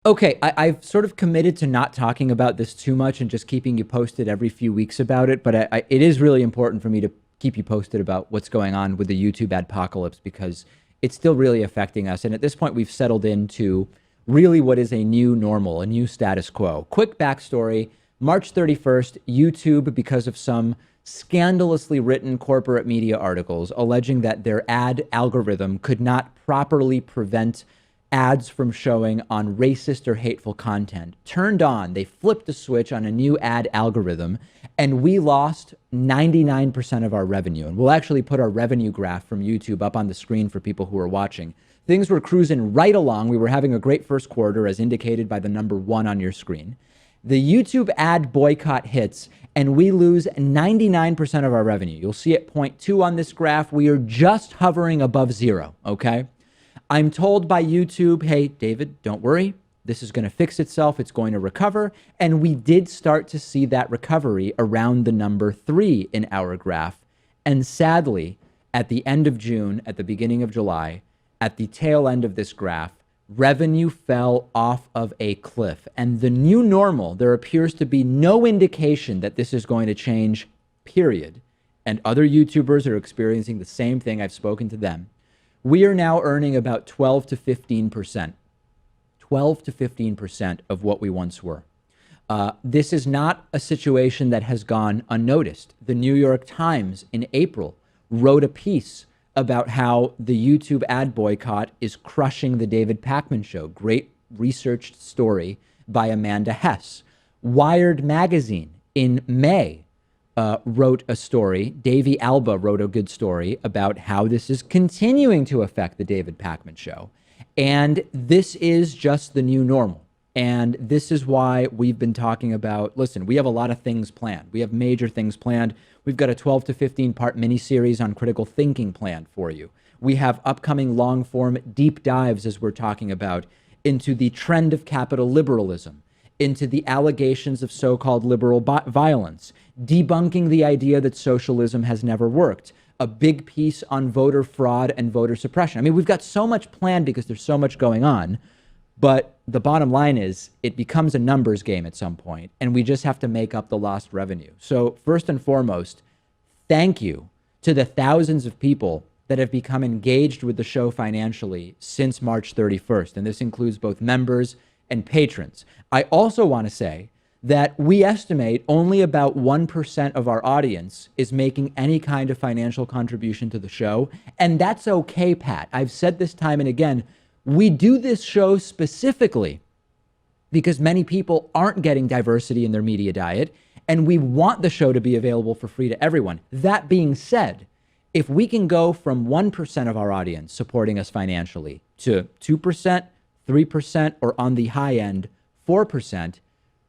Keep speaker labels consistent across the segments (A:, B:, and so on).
A: Okay, I've sort of committed to not talking about this too much and just keeping you posted every few weeks about it. But it is really important for me to keep you posted about what's going on with the YouTube adpocalypse because it's still really affecting us. And at this point, we've settled into really what is a new normal, a new status quo. Quick backstory. March 31st, YouTube, because of some scandalously written corporate media articles alleging that their ad algorithm could not properly prevent ads from showing on racist or hateful content, turned on, they flipped a switch on a new ad algorithm, and we lost 99% of our revenue. And we'll actually put our revenue graph from YouTube up on the screen for people who are watching. Things were cruising right along. We were having a great first quarter, as indicated by the number 1 on your screen. The YouTube ad boycott hits, and we lose 99% of our revenue. You'll see at point 2 on this graph, we are just hovering above 0, okay? I'm told by YouTube, hey, David, don't worry. This is going to fix itself. It's going to recover. And we did start to see that recovery around the number 3 in our graph. And sadly, at the end of June, at the beginning of July, at the tail end of this graph, revenue fell off of a cliff. And the new normal, there appears to be no indication that this is going to change, period. And other YouTubers are experiencing the same thing. I've spoken to them. We are now earning about 12 to 15%, 12 to 15% of what we once were. This is not a situation that has gone unnoticed. The New York Times in April wrote a piece about how the YouTube ad boycott is crushing the David Pakman Show. Great researched story by Amanda Hess. Wired magazine in May wrote a story. Davey Alba wrote a good story about how this is continuing to affect the David Pakman Show. And this is just the new normal. And this is why we've been talking about, listen, we have a lot of things planned. We have major things planned. We've got a 12 to 15 part miniseries on critical thinking planned for you. We have upcoming long form deep dives, as we're talking about, into the trend of capital liberalism, into the allegations of so-called liberal violence, debunking the idea that socialism has never worked, a big piece on voter fraud and voter suppression. I mean, we've got so much planned because there's so much going on, but the bottom line is it becomes a numbers game at some point, and we just have to make up the lost revenue. So first and foremost, thank you to the thousands of people that have become engaged with the show financially since March 31st, and this includes both members and patrons. I also want to say that we estimate only about 1% of our audience is making any kind of financial contribution to the show. And that's okay, Pat. I've said this time and again, we do this show specifically because many people aren't getting diversity in their media diet, and we want the show to be available for free to everyone. That being said, if we can go from 1% of our audience supporting us financially to 2%, 3%, or on the high end, 4%,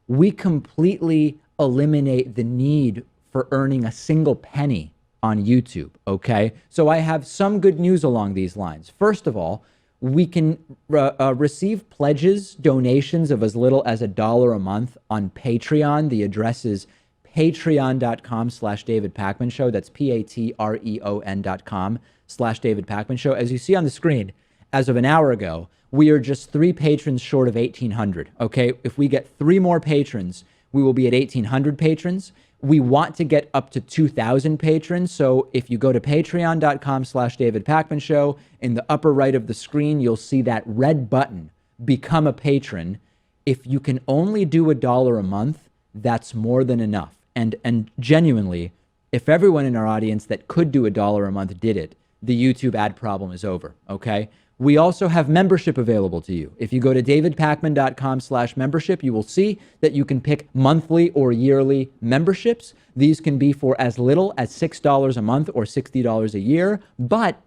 A: we completely eliminate the need for earning a single penny on YouTube, okay? So I have some good news along these lines. First of all, we can receive pledges, donations of as little as $1 a month on Patreon. The address is patreon.com/David Pakman Show. That's patreon.com/David Pakman Show. As you see on the screen, as of an hour ago, we are just 3 patrons short of 1,800, okay? If we get 3 more patrons, we will be at 1,800 patrons. We want to get up to 2,000 patrons. So if you go to patreon.com/David Pakman Show, in the upper right of the screen, you'll see that red button, Become a Patron. If you can only do $1 a month, that's more than enough. And genuinely, if everyone in our audience that could do $1 a month did it, the YouTube ad problem is over, okay? We also have membership available to you. If you go to davidpakman.com/membership, you will see that you can pick monthly or yearly memberships. These can be for as little as $6 a month or $60 a year. But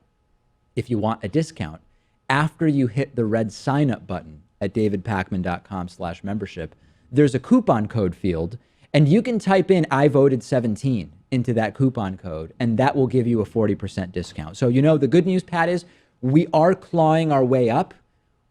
A: if you want a discount, after you hit the red sign up button at davidpakman.com/membership, there's a coupon code field, and you can type in I voted 17 into that coupon code, and that will give you a 40% discount. So, you know, the good news, Pat, is we are clawing our way up.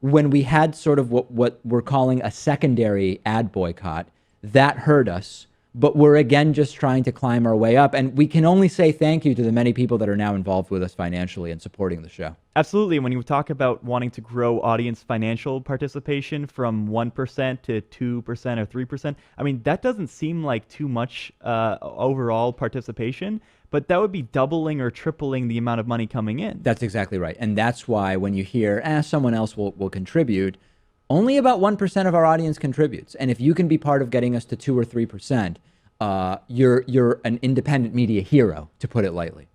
A: When we had sort of what we're calling a secondary ad boycott, that hurt us. but we're again just trying to climb our way up. And we can only say thank you to the many people that are now involved with us financially and supporting the show.
B: Absolutely. When you talk about wanting to grow audience financial participation from 1% to 2% or 3%, I mean, that doesn't seem like too much overall participation, but that would be doubling or tripling the amount of money coming in.
A: That's exactly right. And that's why when you hear, someone else will contribute, only about 1% of our audience contributes. And if you can be part of getting us to 2 or 3%, you're an independent media hero, to put it lightly.